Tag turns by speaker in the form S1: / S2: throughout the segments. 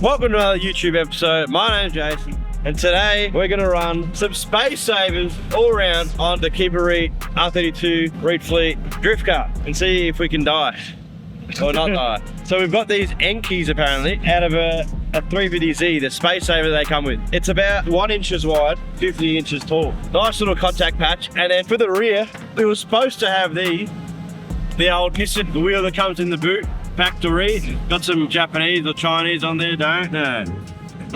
S1: Welcome to another YouTube episode. My name's Jason, and today we're going to run some space savers all around on the Pink R32 Reet fleet drift car and see if we can die or not die. So we've got these Enkies apparently out of a 350Z, the space saver they come with. It's about 1 inches wide, 50 inches tall. Nice little contact patch. And then for the rear, we were supposed to have the old Nissan, the wheel that comes in the boot. Factory, got some Japanese or Chinese on there, don't know.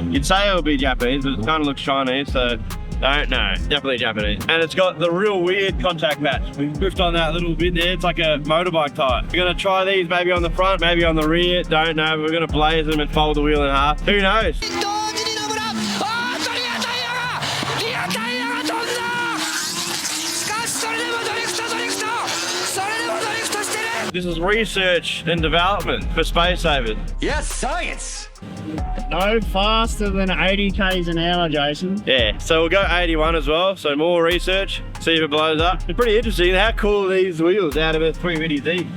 S1: You'd say it would be Japanese, but it kind of looks Chinese, so don't know. Definitely Japanese. And it's got the real weird contact patch. We've goofed on that little bit there. It's like a motorbike tyre. We're gonna try these maybe on the front, maybe on the rear, don't know. We're gonna blaze them and fold the wheel in half. Who knows? This is research and development for space savers.
S2: Yes, science!
S3: No faster than 80 k's an hour, Jason.
S1: Yeah, so we'll go 81 as well, so more research, see if it blows up. It's pretty interesting. How cool are these wheels out of a 350Z?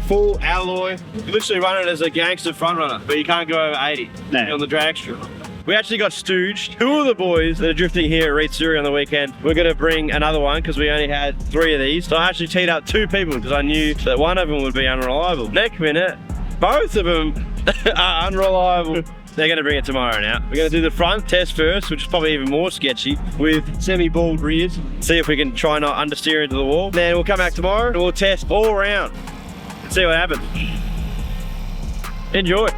S1: Full alloy. You literally run it as a gangster front runner, but you can't go over 80 on the drag strip. We actually got stooged. 2 of the boys that are drifting here at Reet on the weekend, we're gonna bring another one because we only had 3 of these. So I actually teed up 2 people because I knew that one of them would be unreliable. Next minute, both of them are unreliable. They're gonna bring it tomorrow now. We're gonna do the front test first, which is probably even more sketchy, with semi-bald rears. See if we can try not understeer into the wall. Then we'll come back tomorrow and we'll test all around and see what happens. Enjoy.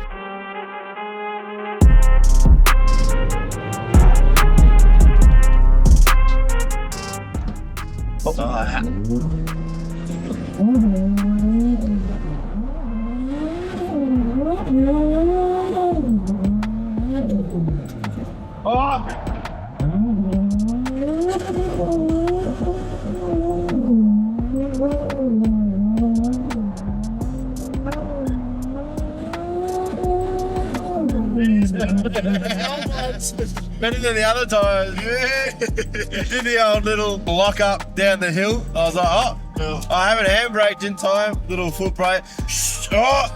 S4: Better than the other times. Did the old little lock up down the hill. I was like, oh, I haven't handbraked in time. Little foot brake. Oh.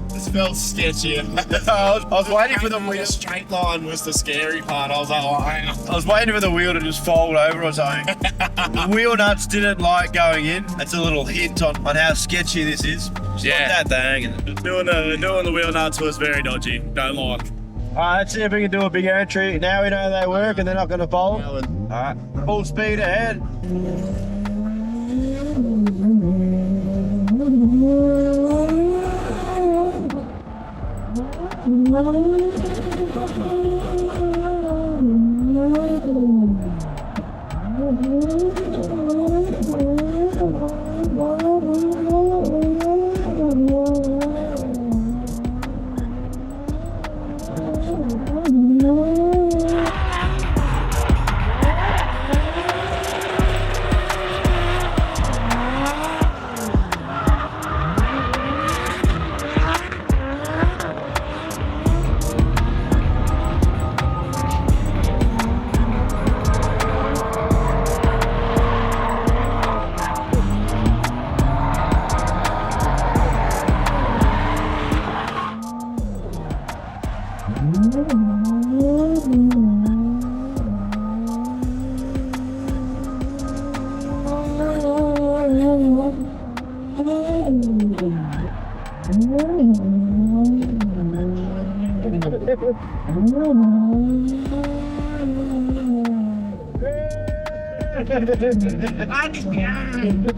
S3: This felt sketchy.
S4: I was waiting for the wheel.
S3: Straight line was the scary part. I was like,
S4: I was waiting for the wheel to just fold over or something. The wheel nuts didn't like going in. That's a little hint on how sketchy this is. It's not that dang.
S3: doing the wheel nuts was very dodgy. Don't like.
S1: Alright, let's see if we can do a big entry. Now we know they work and they're not going to fold. Alright, full speed ahead.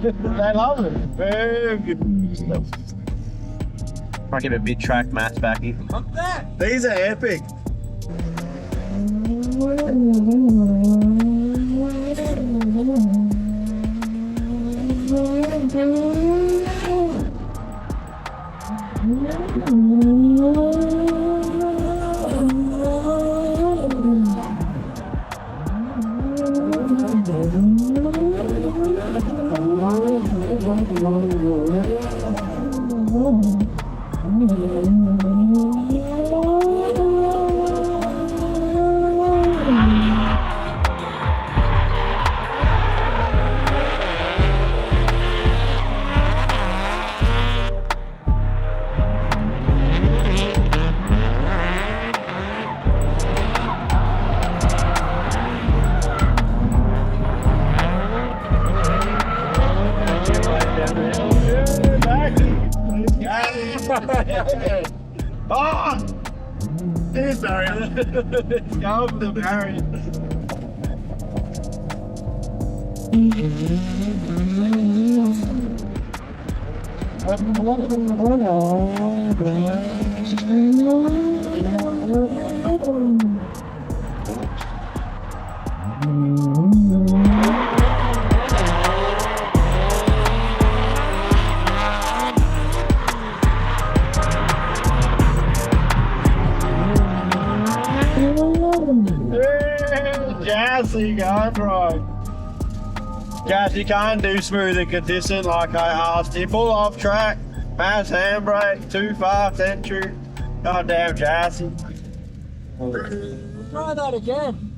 S1: They love it. Very good stuff. Try to get a big track mass back in.
S4: These are epic.
S3: Oh! There's barrier. Go over the barrier. Jazzy going right. Jazz, you can't do smooth and consistent like I asked. You pull off track, mass handbrake, too fast entry. Goddamn Jazzy.
S2: Try that again.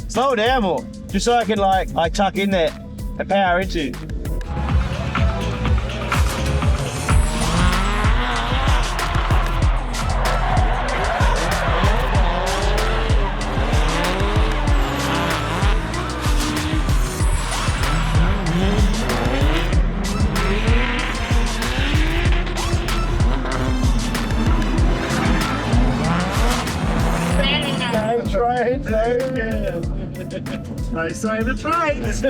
S1: Slow down more, just so I can like tuck in there and power into.
S3: Trains, they say the trains.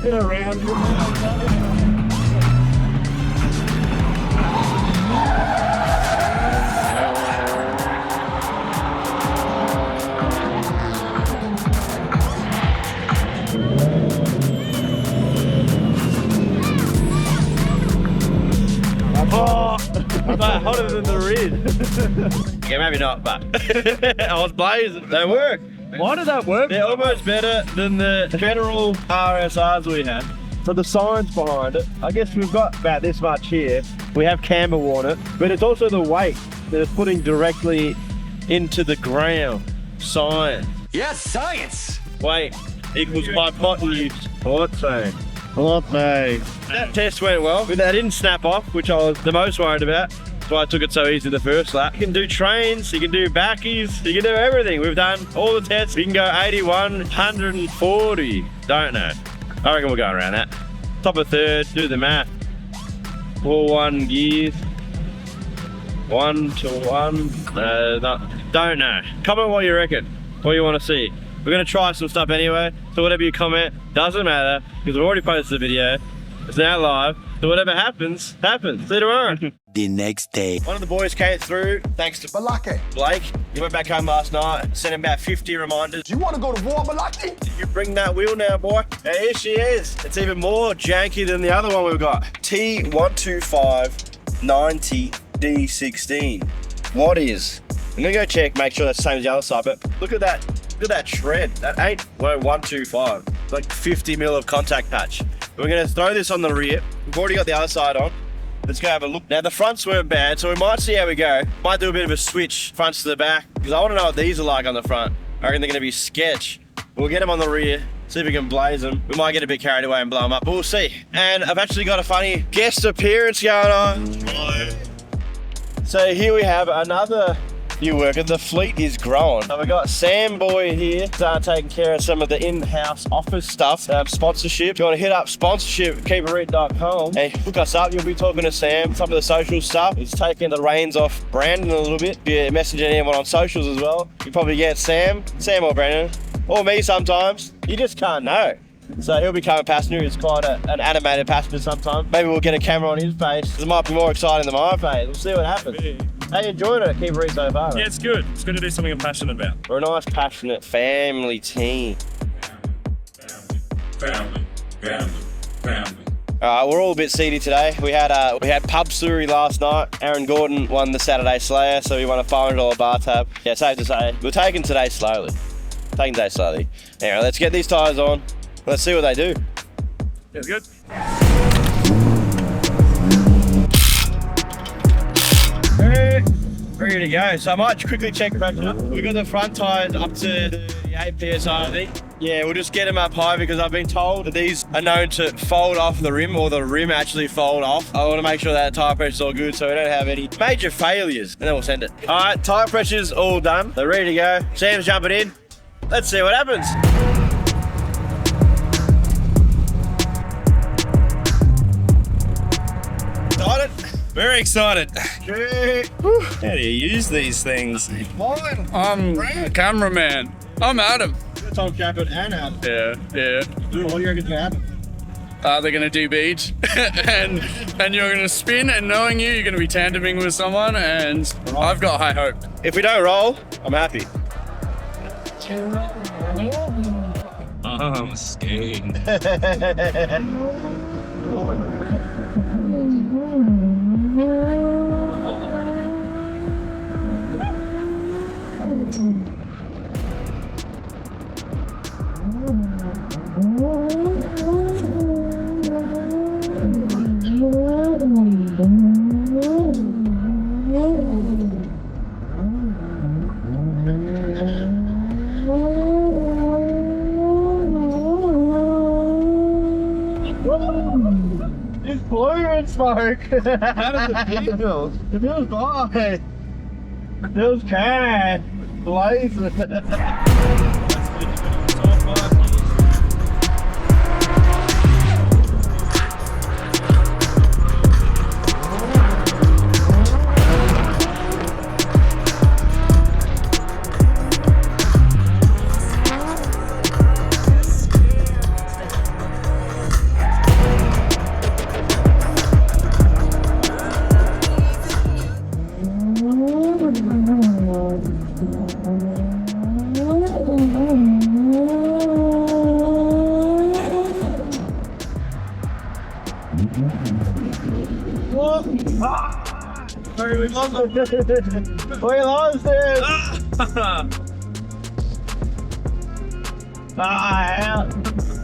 S3: Around
S1: Oh, I'm like hotter than the Reet. Yeah, maybe not, but I was blazing. They work.
S3: Why did that work?
S1: They're almost better than the federal RSRs we had. So the science behind it, I guess we've got about this much here. We have camber worn it, but it's also the weight that it's putting directly into the ground. Science.
S2: Yes, science.
S1: Weight equals pipe cotton use. What's saying?
S3: What they?
S1: That test went well, but that didn't snap off, which I was the most worried about. That's why I took it so easy the first lap. You can do trains, you can do backies, you can do everything. We've done all the tests. We can go 81, 140. Don't know. I reckon we're going around that. Top of third, do the math. 4-1 gears. 1 to 1. Don't know. Comment what you reckon. What you want to see. We're going to try some stuff anyway. So whatever you comment, doesn't matter. Because we've already posted the video. It's now live. So whatever happens, happens. See you tomorrow.
S2: The next day.
S1: One of the boys came through, thanks to Blake. He went back home last night, sent him about 50 reminders.
S2: Do you want to go to war, Malaki?
S1: You bring that wheel now, boy. And here she is. It's even more janky than the other one we've got. T12590D16. What is? I'm gonna go check, make sure that's the same as the other side, but look at that. Look at that tread. That ain't 125. It's like 50 mil of contact patch. We're gonna throw this on the rear. We've already got the other side on. Let's go have a look. Now the fronts weren't bad, so we might see how we go. Might do a bit of a switch, fronts to the back, because I want to know what these are like on the front. I reckon they're gonna be sketch. We'll get them on the rear, see if we can blaze them. We might get a bit carried away and blow them up, but we'll see. And I've actually got a funny guest appearance going on. Hello. So here we have another new worker. The fleet is growing. So we got Sam Boy here, taking care of some of the in-house office stuff, sponsorship. If you want to hit up sponsorship, keepreet.com and hook us up. You'll be talking to Sam, some of the social stuff. He's taking the reins off Brandon a little bit. If you're messaging anyone on socials as well, you probably get Sam or Brandon, or me sometimes. You just can't know. So he'll become a passenger. He's quite an animated passenger sometimes. Maybe we'll get a camera on his face. It might be more exciting than my face. We'll see what happens. How you enjoying it at Keep Reet so far?
S5: Yeah, it's good. It's good to do something I'm passionate about.
S1: We're a nice, passionate family team.
S5: Family.
S1: We're all a bit seedy today. We had pub suri last night. Aaron Gordon won the Saturday Slayer, so we won a $500 bar tab. Yeah, safe to say, we're taking today slowly. Anyway, let's get these tyres on. Let's see what they do.
S5: Yeah, it's good.
S1: Ready to go. So I might quickly check pressure. We've got the front tyres up to the 8 PSI, I think. Yeah, we'll just get them up high because I've been told that these are known to fold off the rim, or the rim actually fold off. I want to make sure that tyre pressure's all good so we don't have any major failures, and then we'll send it. All right, tyre pressure's all done. They're ready to go. Sam's jumping in. Let's see what happens. Excited?
S5: Very excited.
S4: How do you use these things?
S6: I'm a cameraman. I'm Adam.
S3: Tom Chapman and Adam.
S6: Yeah.
S3: What do you reckon's gonna happen?
S6: They're gonna debead and you're gonna spin, and knowing you're gonna be tandeming with someone, and I've got high hope.
S1: If we don't roll, I'm happy.
S5: I'm scared.
S3: It's blue smoke. How does it feel? It feels fine. It feels can. Blazing. Sorry, we lost it. We lost it.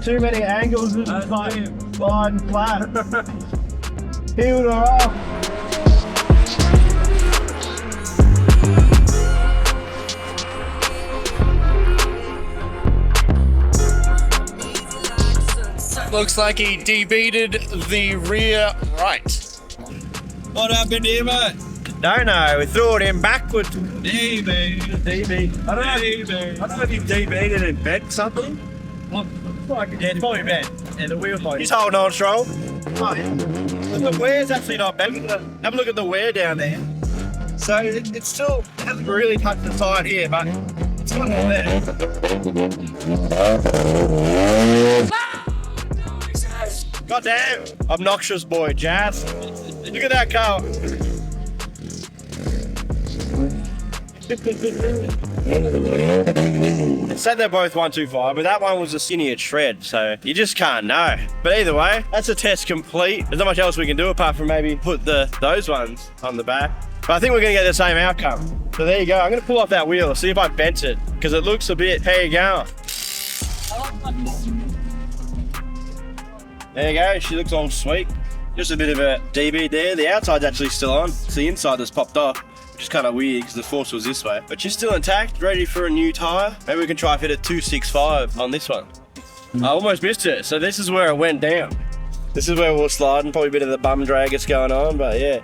S3: Too many angles. This is like sliding flat. Healed her off.
S6: Looks like he debeaded the rear right.
S5: What happened here, mate?
S1: Don't know, we threw it in backwards.
S5: DB. I don't know if you DB'd and bent something.
S1: Yeah, it's probably bent. Yeah, the wheel's like... He's holding on strong. Oh, yeah. The wear's actually not bent. Have a look at the wear down there. So it still hasn't really touched the side here, but it's got all there. God damn! Obnoxious boy, Jazz. Look at that car. It said they're both 125, but that one was a skinnier tread, so you just can't know. But either way, that's a test complete. There's not much else we can do apart from maybe put those ones on the back. But I think we're gonna get the same outcome. So there you go. I'm gonna pull off that wheel, see if I bent it, because it looks a bit, how you going? There you go, she looks all sweet. Just a bit of a DB there. The outside's actually still on. It's the inside that's popped off, which is kind of weird because the force was this way. But she's still intact, ready for a new tyre. Maybe we can try fit a 265 on this one. I almost missed it, so this is where it went down. This is where we're sliding, probably a bit of the bum drag that's going on, but yeah.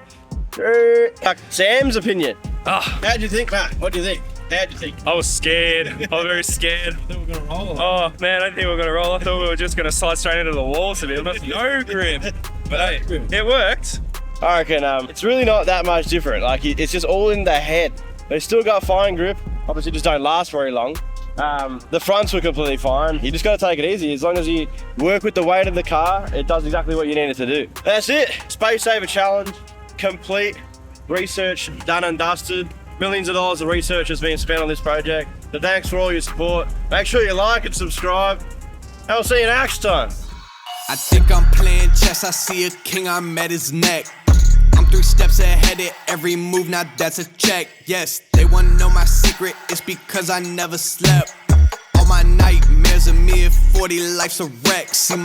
S1: Sam's opinion.
S3: How'd you think, Matt? What do you think? How'd you think?
S5: I was scared. I was very scared.
S3: I think we're gonna roll.
S5: Oh man, I didn't think we were gonna roll. I thought we were just gonna slide straight into the wall, to be honest. No grip. But hey, it worked.
S1: I reckon it's really not that much different. Like it's just all in the head. They still got fine grip. Obviously, just don't last very long. The fronts were completely fine. You just got to take it easy. As long as you work with the weight of the car, it does exactly what you need it to do. That's it. Space Saver Challenge complete. Research done and dusted. Millions of dollars of research has been spent on this project. So thanks for all your support. Make sure you like and subscribe. And we'll see you next time.
S7: I think I'm playing chess, I see a king, I'm at his neck. I'm 3 steps ahead at every move, now that's a check. Yes, they wanna know my secret, it's because I never slept. All my nightmares of me at 40, life's a wreck. See my